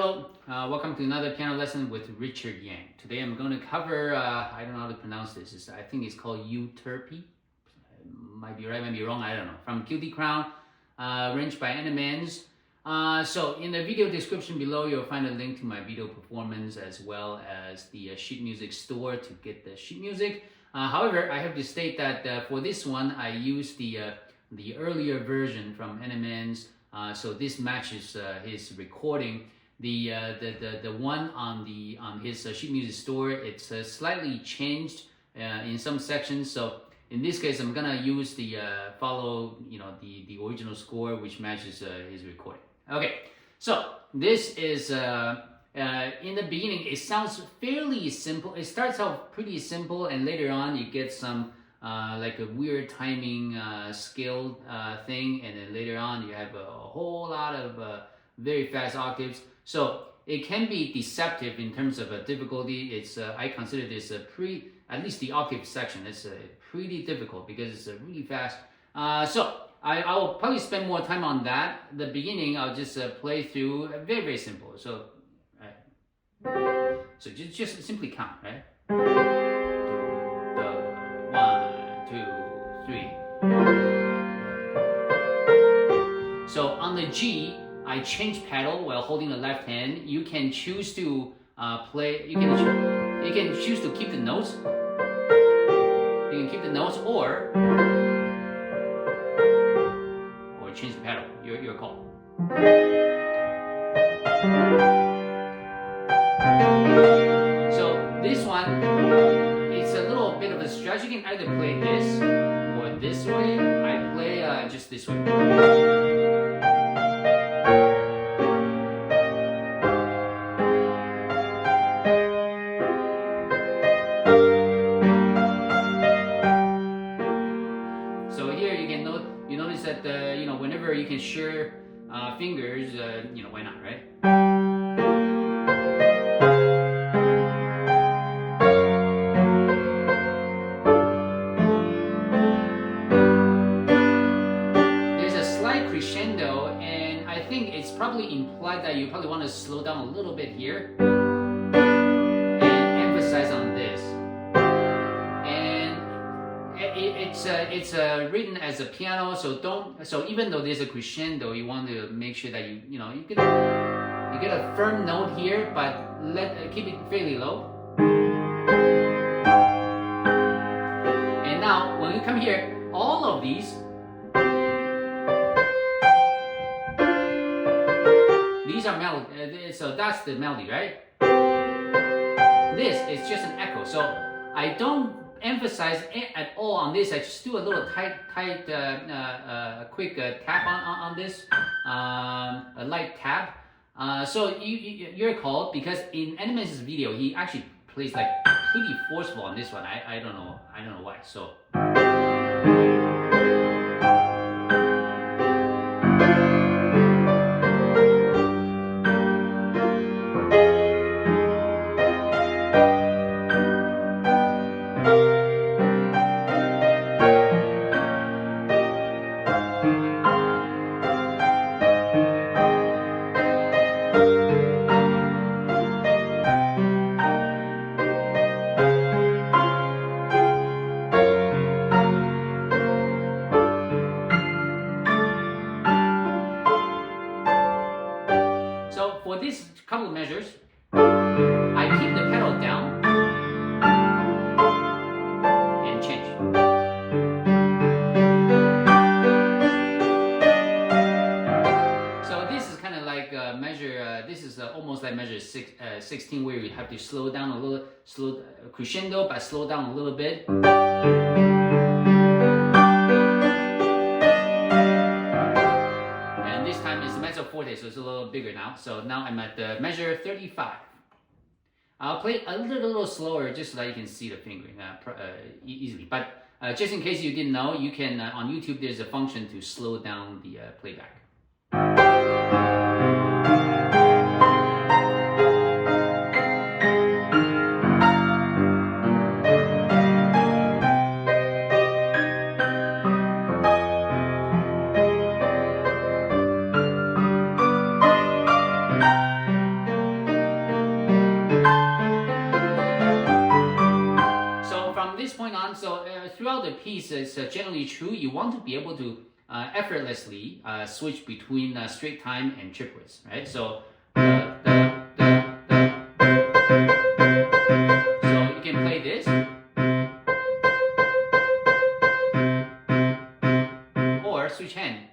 Hello, welcome to another piano lesson with Richard Yang. Today I'm going to cover, I don't know how to pronounce this, I think it's called Euterpe. Might be right, might be wrong, I don't know. From Guilty Crown, arranged by Animenz. So in the video description below, you'll find a link to my video performance as well as the sheet music store to get the sheet music. However, I have to state that for this one, I used the earlier version from Animenz. So this matches his recording. The one on his sheet music store, it's slightly changed in some sections. So in this case, I'm gonna use the follow the original score, which matches his recording. Okay, so this is in the beginning. It sounds fairly simple. It starts out pretty simple, and later on you get some like a weird timing scale thing, and then later on you have a whole lot of very fast octaves. So it can be deceptive in terms of difficulty. It's I consider this at least the octave section is pretty difficult because it's really fast. So I will probably spend more time on that. The beginning I'll just play through very, very simple. So so just simply count, right? 1, 2, 3. So on the G, I change pedal while holding the left hand. You can choose to play. You can choose to keep the notes. You can keep the notes or change the pedal. Your call. So this one, it's a little bit of a stretch. You can either play this or this way. I play just this way. So here you can notice that whenever you can share fingers, why not, right? There's a slight crescendo, and I think it's probably implied that you probably want to slow down a little bit here and emphasize on this. It's written as a piano, so even though there's a crescendo, you want to make sure that you get a firm note here, but keep it fairly low. And now when you come here, all of these are melody. So that's the melody, right? This is just an echo. So I don't emphasize it at all on this. I just do a little quick tap on this, a light tap. So you're called, because in Animenz's video he actually plays like pretty forceful on this one. I don't know why. So. So for these couple of measures, I keep the pedal down and change. So this is kind of like measure. This is almost like measure 16, where you have to slow down a little, crescendo, but slow down a little bit. Forte, so it's a little bigger now. So now I'm at the measure 35. I'll play a little slower just so that you can see the fingering easily. But just in case you didn't know, you can on YouTube there's a function to slow down the playback. the piece is generally true, you want to be able to effortlessly switch between straight time and triplets, right? So you can play this, or switch hand.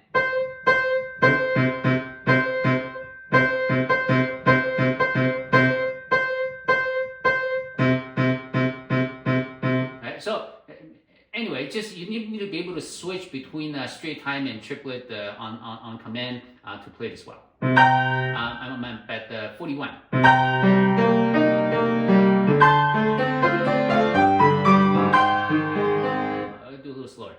Right? So anyway, just you need to be able to switch between straight time and triplet on command to play this well. I'm at 41. I'll do a little slower.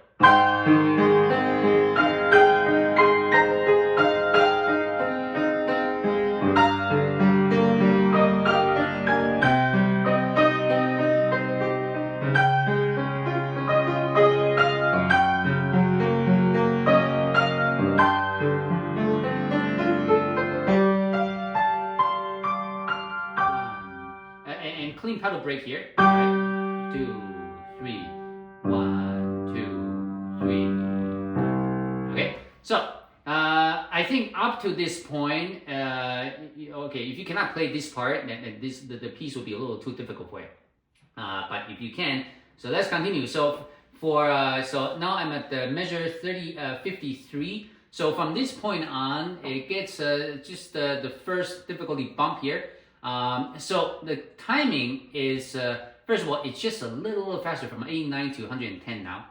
And clean pedal break here. Right? 2, 3, 1, 2, 3. Okay, so I think up to this point, okay, if you cannot play this part, then the piece will be a little too difficult for you. But if you can, so let's continue. So so now I'm at the measure 53. So from this point on, it gets just the first difficulty bump here. So the timing is, first of all, it's just a little faster from 89 to 110 now.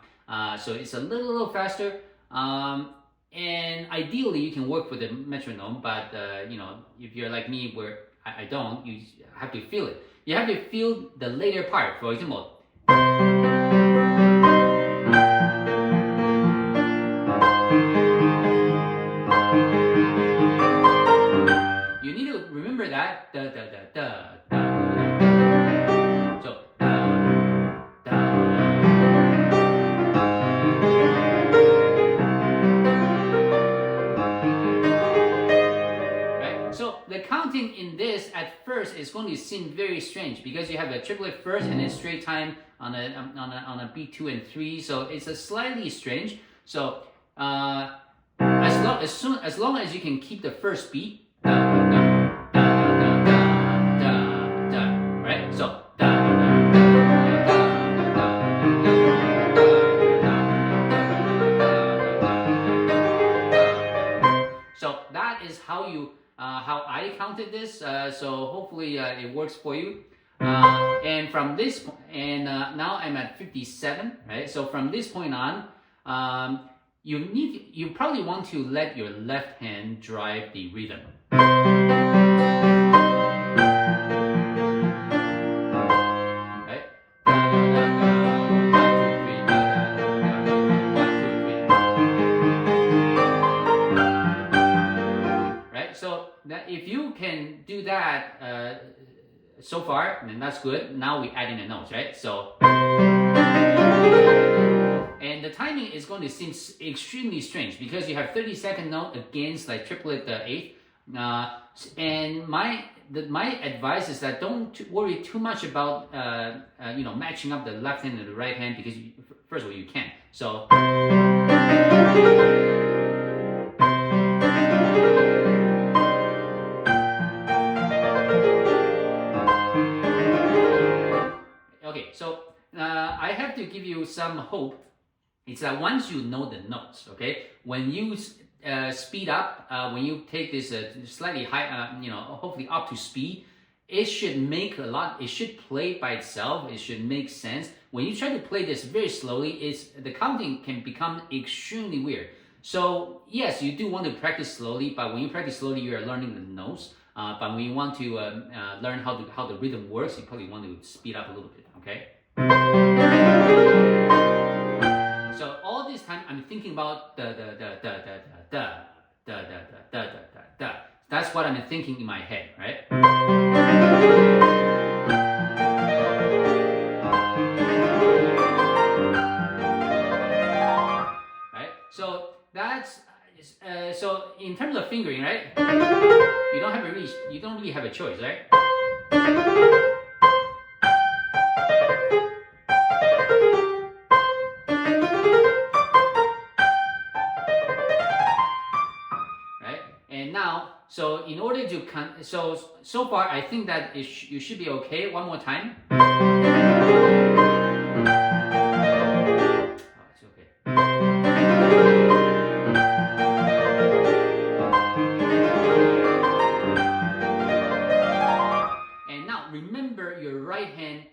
So it's a little faster. And ideally you can work with the metronome, but you know, if you're like me where I don't, you have to feel it. You have to feel the later part, for example. You need to remember that. Da, da, da, da, da, da. So, da, da. Right? So, the counting in this at first is going to seem very strange because you have a triplet first and then straight time on a beat 2 and 3. So, it's a slightly strange. So, as long as you can keep the first beat, right? So so that is how you how I counted this. So hopefully it works for you. And from this and now I'm at 57, right? So from this point on, you probably want to let your left hand drive the rhythm. Right? Right? So that if you can do that so far, then that's good. Now we add in the notes, right? So and the timing is going to seem extremely strange because you have 30-second note against like triplet eighth. And my advice is that don't worry too much about you know, matching up the left hand and the right hand because first of all you can. So okay, so I have to give you some hope. It's that once you know the notes, okay, when you speed up, when you take this slightly high, you know, hopefully up to speed, it should make a lot. It should play by itself. It should make sense. When you try to play this very slowly, the counting can become extremely weird. So yes, you do want to practice slowly, but when you practice slowly, you are learning the notes. But when you want to learn how the rhythm works, you probably want to speed up a little bit. Okay. So all this time I'm thinking about da. That's what I'm thinking in my head, right? Right? So that's so in terms of fingering, right? You don't really have a choice, right? in order to so far I think that you should be okay. One more time. It's okay. And now remember your right hand.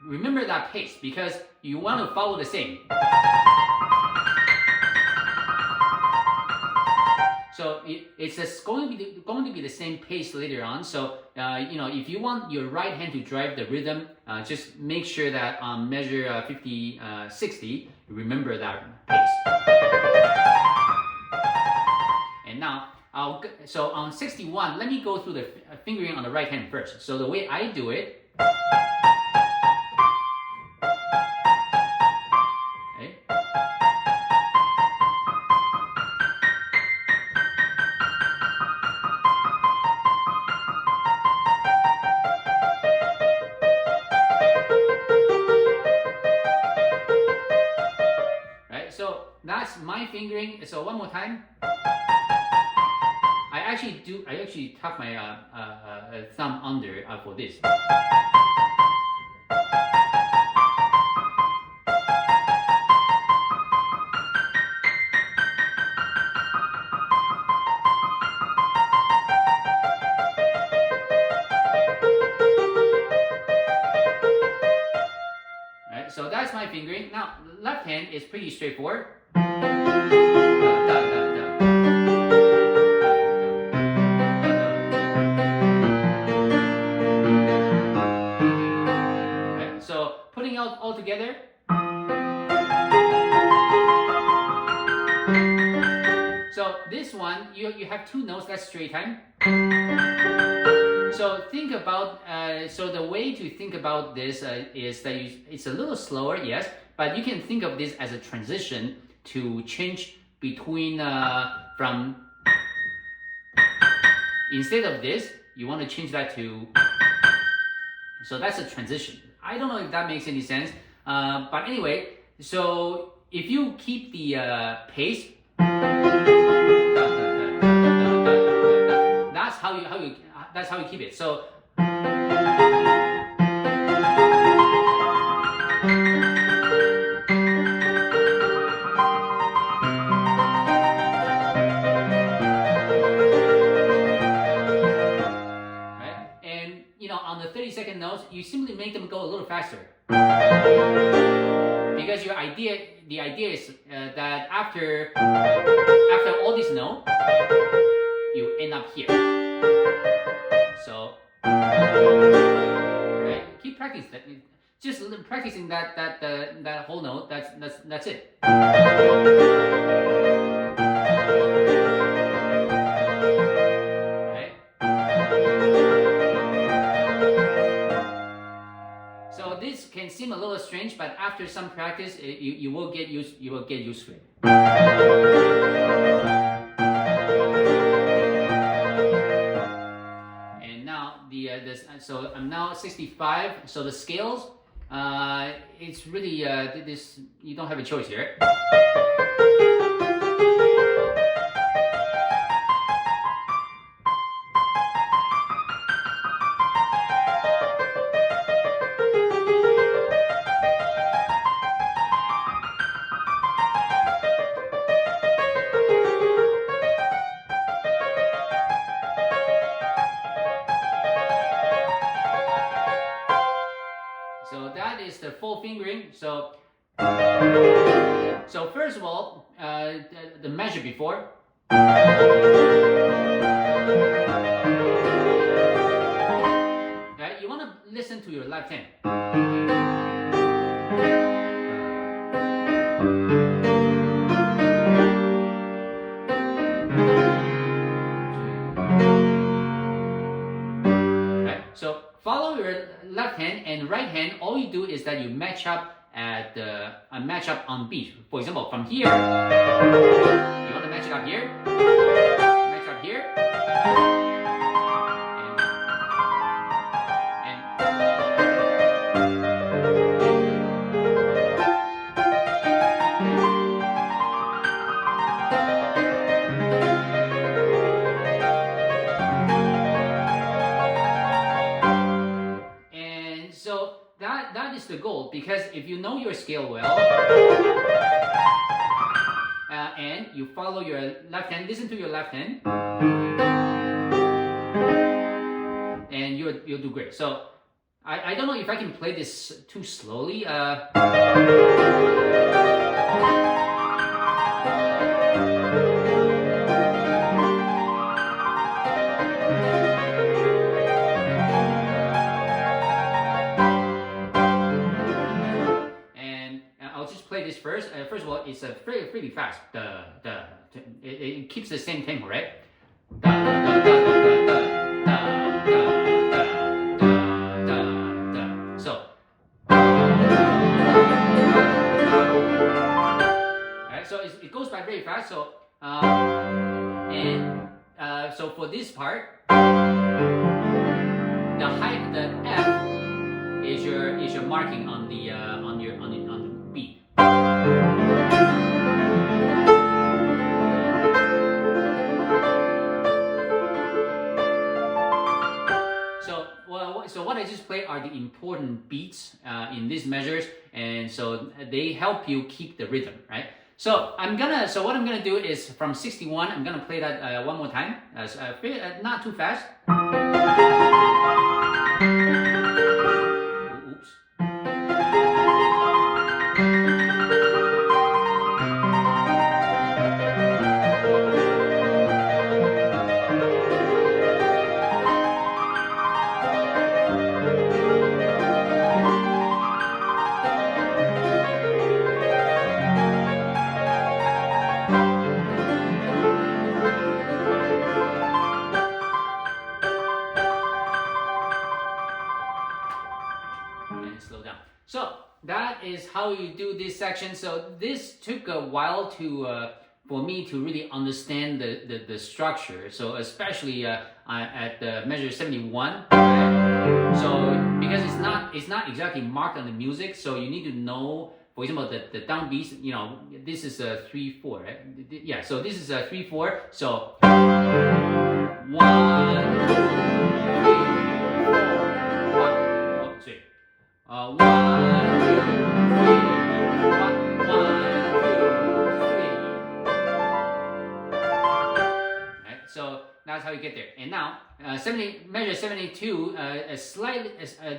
Remember that pace because you want to follow the same. So it's just going to be the same pace later on. So if you want your right hand to drive the rhythm, just make sure that on measure 50, 60, remember that pace. And now, so on 61, let me go through the fingering on the right hand first. So the way I do it. So that's my fingering. So one more time. I actually tuck my thumb under for this. So that's my fingering. Now, left hand is pretty straightforward. Okay, so putting out all together. So this one, you have two notes. That's straight time. So think about, so the way to think about this is that it's a little slower, yes, but you can think of this as a transition to change between, instead of this, you want to change that to, so that's a transition. I don't know if that makes any sense, but anyway, so if you keep the pace, that's how you keep it. So right, and on the 30-second notes, you simply make them go a little faster because the idea is that after all these notes, you end up here. So, right, keep practicing that. Just practicing that whole note. That's it. Okay. So this can seem a little strange, but after some practice, you will get used to it. So I'm now 65. So the scales, it's really this. You don't have a choice here. So that is the full fingering. So first of all, the measure before. Right, you want to listen to your left hand. Right, so follow your left hand and right hand. All you do is that you match up at match up on beat. For example, from here, you want to match it up here, match up here, and goal, because if you know your scale well, and you follow your left hand, listen to your left hand, and you'll do great. So I don't know if I can play this too slowly. Play this first. First of all, it's pretty fast. It keeps the same tempo, right? So, alright. So it goes by very fast. So, so for this part, the F is your marking on the beat. So what I just played are the important beats in these measures, and so they help you keep the rhythm, right? So what I'm gonna do is from 61. I'm gonna play that one more time, not too fast. Oops. So that is how you do this section. So this took a while for me to really understand the structure. So especially at the measure 71. Right? So because it's not exactly marked on the music, so you need to know. For example, the downbeats. You know, this is a 3/4, right? Yeah. So this is a 3/4. So 1, 2, 3, 4, 1, 2, 3. 1, 2, 3, 1, 1, 2, 3. Right, so that's how you get there. And now, measure 72,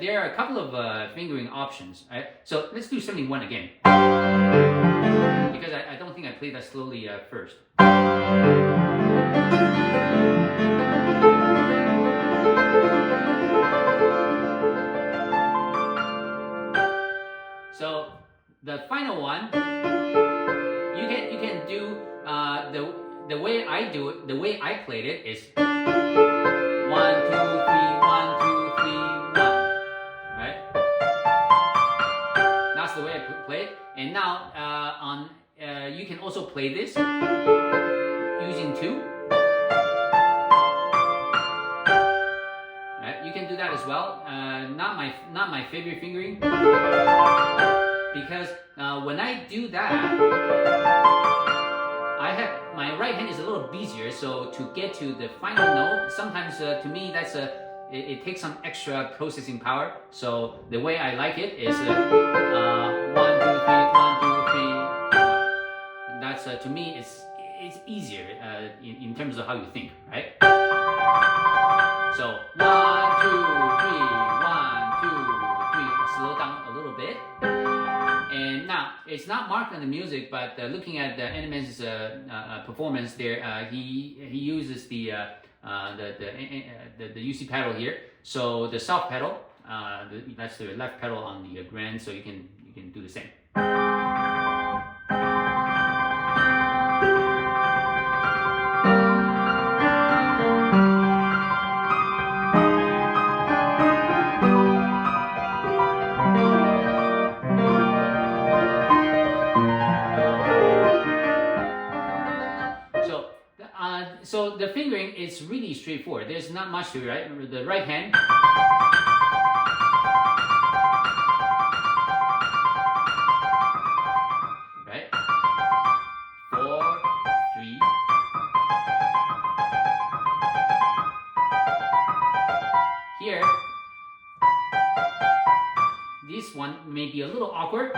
there are a couple of fingering options. Right? So let's do 71 again. Because I don't think I played that slowly first. So the final one, you can do the way I do it. The way I played it is 1, 2, 3, 1, 2, 3, 1. Right? That's the way I play it. And now you can also play this using 2. Right? You can do that as well. Not my favorite fingering. Because when I do that, my right hand is a little busier. So to get to the final note, sometimes to me it takes some extra processing power. So the way I like it is 1, 2, 3, 1, 2, 3. That's to me it's easier in terms of how you think, right? So 1, 2, 3, 1, 2, 3. Slow down a little bit. And now it's not marked on the music, but looking at the Animenz performance there, he uses the UC pedal here. So the soft pedal, that's the left pedal on the grand. So you can do the same. So the fingering is really straightforward. There's not much to it, right? The right hand. Right? 4, 3. Here, this one one may be a little awkward.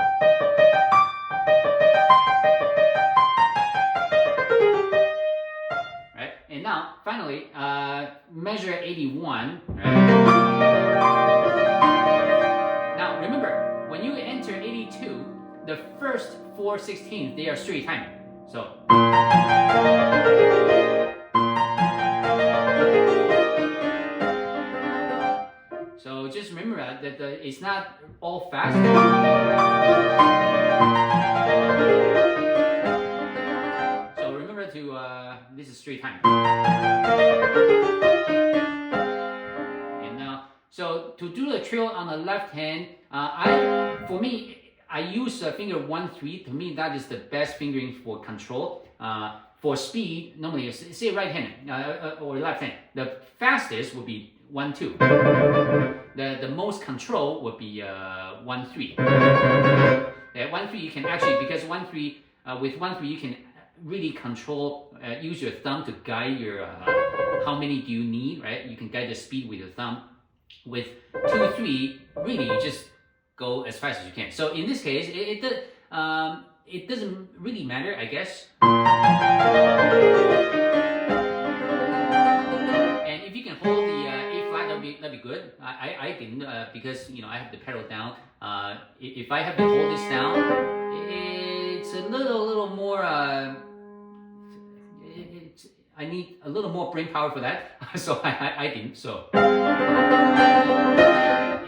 Right? And now, finally, measure 81. Right? Now, remember, when you enter 82, the first 4/16, they are straight time. So. So just remember that it's not all fast. So remember to, this is straight time. And now, so to do the trill on the left hand, for me, I use finger 1-3. To me, that is the best fingering for control. For speed, normally, say right hand or left hand. The fastest would be 1-2. The most control would be 1-3. 1-3 you can actually, because 1-3 with 1-3 you can really control, use your thumb to guide your how many do you need, right? You can guide the speed with your thumb. With 2-3, really you just go as fast as you can. So in this case, it doesn't really matter, I guess. And if you can hold the A flat, that'd be good. I didn't because I have the pedal down. If I have to hold this down, it's a little more. I need a little more brain power for that, so I didn't. So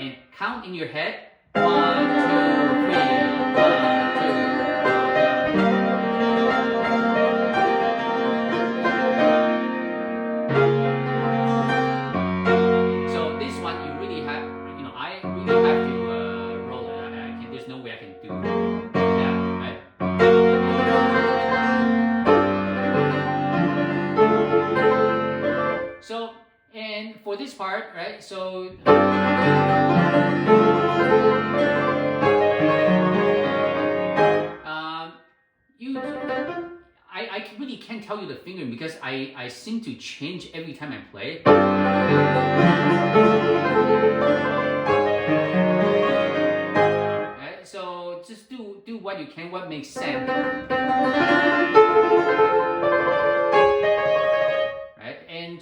and count in your head. 1, 2, 3, 1, 2. So this one you really have, I really have to roll it. There's no way I can do that, right? So, and for this part, right? So. I really can't tell you the fingering because I seem to change every time I play. Right, so just do what you can, what makes sense. Right, and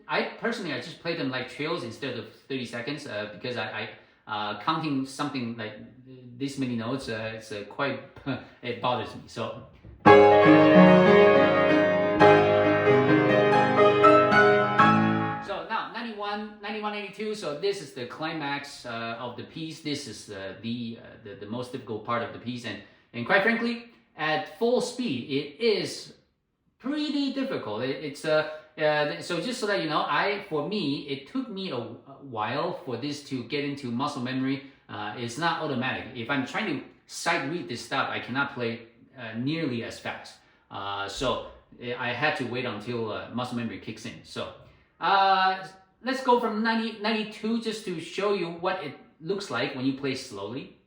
I personally just play them like trills instead of 30 seconds because I counting something like this many notes, it's quite it bothers me. So. So now 91, 82. So this is the climax of the piece. This is the most difficult part of the piece, and quite frankly, at full speed, it is pretty difficult. So just so that you know, for me, it took me a while for this to get into muscle memory. It's not automatic. If I'm trying to sight read this stuff, I cannot play nearly as fast. So I had to wait until muscle memory kicks in. So let's go from 92 just to show you what it looks like when you play slowly.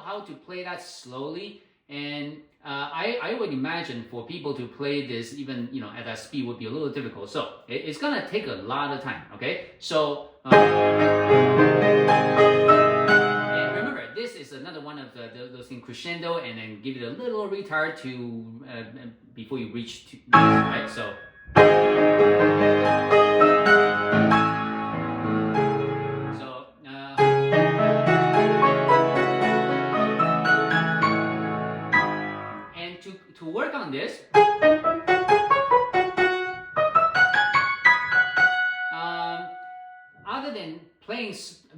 How to play that slowly, and I would imagine for people to play this even at that speed would be a little difficult. So it's gonna take a lot of time. Okay, so and remember, this is another one of those things, crescendo, and then give it a little retard to before you reach to this, right? So. To work on this,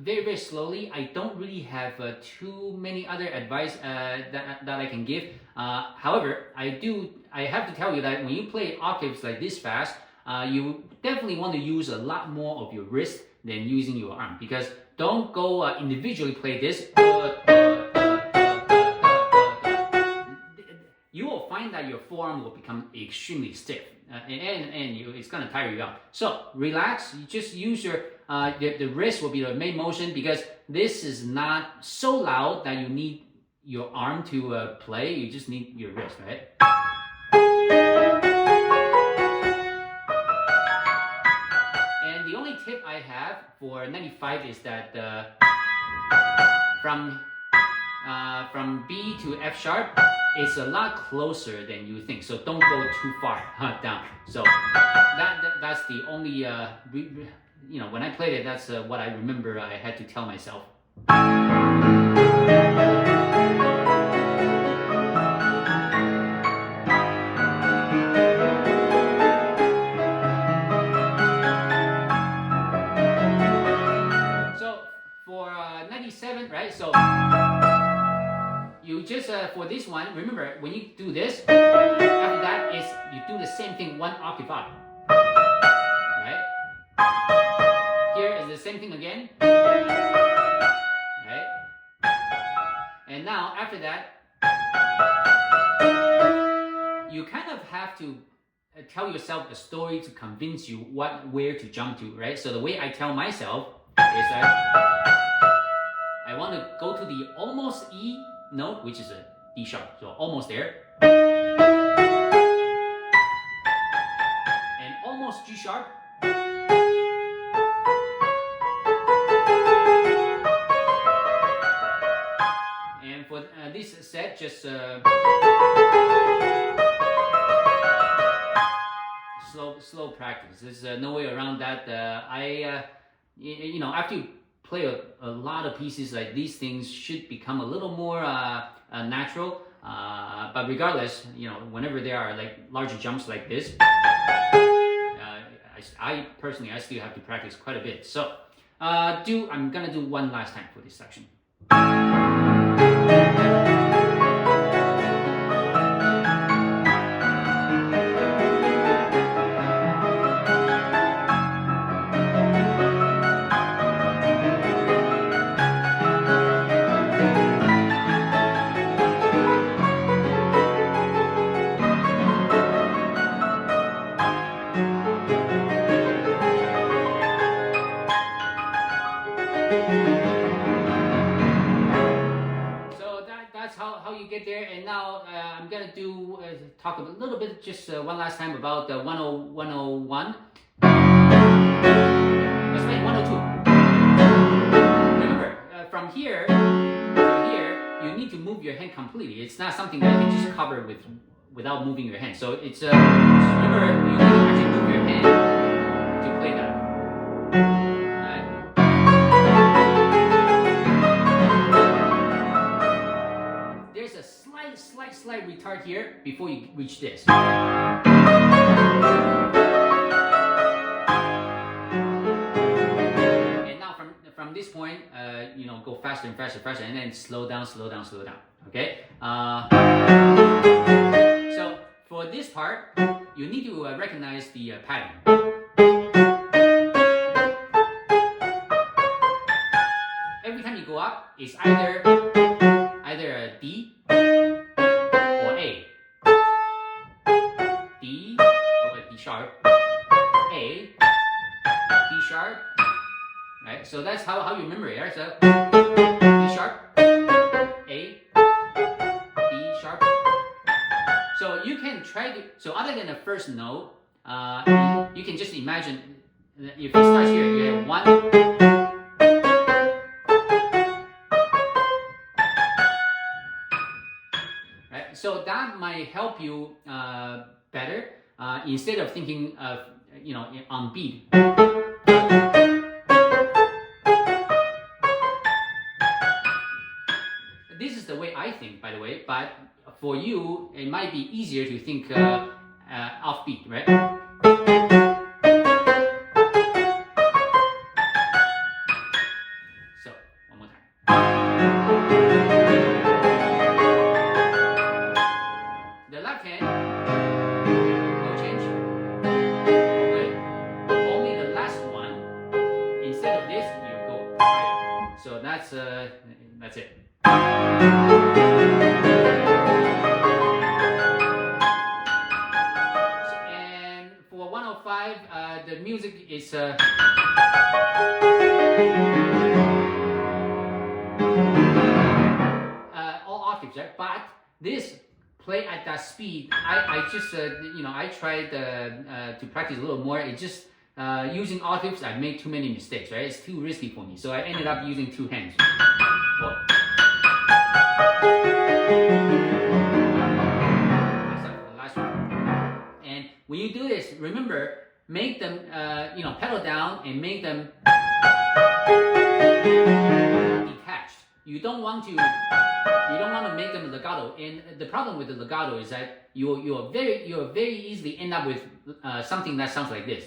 very, very slowly. I don't really have too many other advice that I can give. However, I have to tell you that when you play octaves like this fast, you definitely want to use a lot more of your wrist than using your arm, because don't go individually play this. You will find that your forearm will become extremely stiff, and it's gonna tire you out. So relax. You just use your the wrist will be the main motion, because this is not so loud that you need your arm to play. You just need your wrist, right? And the only tip I have for 95 is that from B to F sharp, it's a lot closer than you think. So don't go too far down. So that's the only when I played it, that's what I remember I had to tell myself. So for 97, right? So you just for this one, remember when you do this, after that is you do the same thing one octave up, right? Here is the same thing again, right? And now after that, you kind of have to tell yourself a story to convince you where to jump to, right? So the way I tell myself is that I want to go to the almost E note, which is a D sharp, so almost there, and almost G sharp, and for this set, just slow practice. There's no way around that. After you play a lot of pieces like these, things should become a little more natural. But regardless, whenever there are like larger jumps like this, I personally still have to practice quite a bit. So I'm gonna do one last time for this section. How you get there. And now I'm gonna talk a little bit, just one last time, about the 101. Let's play 102. Remember, from here to here, you need to move your hand completely. It's not something that you can just cover without moving your hand. So it's remember, you need to actually move your hand to play that. Slight retard here before you reach this. And now from this point, go faster and faster, and then slow down. Okay. So for this part, you need to recognize the pattern. Every time you go up, it's either a D. D sharp, A, D sharp, right? So that's how you remember it, right? So D sharp, A, D sharp. So you can try to, so other than the first note, you can just imagine, if you start here, you have 1, right? So that might help you better. Instead of thinking of, on beat. This is the way I think, by the way, but for you, it might be easier to think off beat, right? octaves, right? But this play at that speed, I just I tried to practice a little more. It just using octaves, I made too many mistakes, right? It's too risky for me, so I ended up using 2 hands. Whoa. Last one. And when you do this, remember, make them pedal down and make them detached. You don't want to make them legato. And the problem with the legato is that you'll very easily end up with something that sounds like this.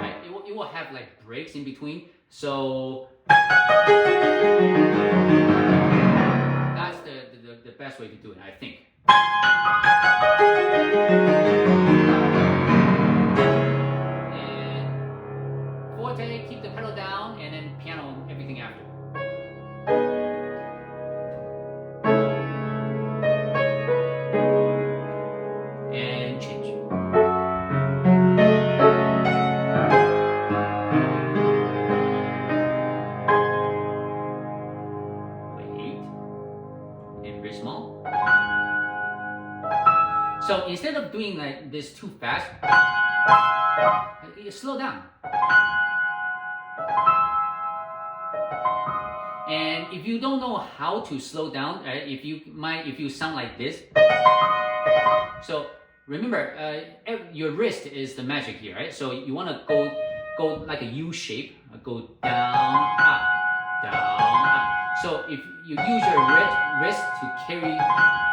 Right? It will have like breaks in between. So that's the best way to do it, I think. And forte, keep the pedal down, and then piano, everything after. And change. Wait. And very small. So instead of doing like this too fast, slow down. And if you don't know how to slow down, if you sound like this, so remember, your wrist is the magic here, right? So you want to go like a U shape, go down, up, down, up. So if you use your wrist to carry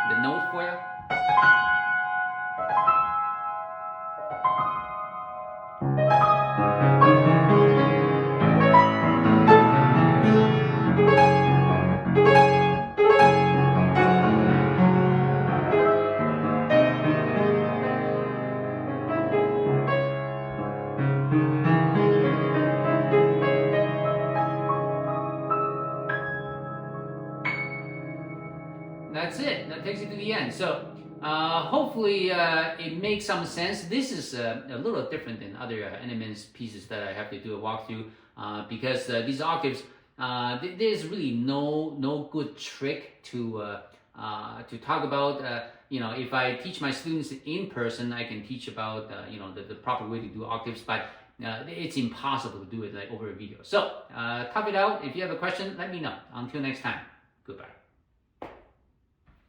the note for you. That's it. That takes you to the end. So hopefully it makes some sense. This is a little different than other Animenz pieces that I have to do a walkthrough because these octaves, there's really no good trick to talk about. If I teach my students in person, I can teach about the proper way to do octaves, but it's impossible to do it like over a video. So tough it out. If you have a question, let me know. Until next time, goodbye.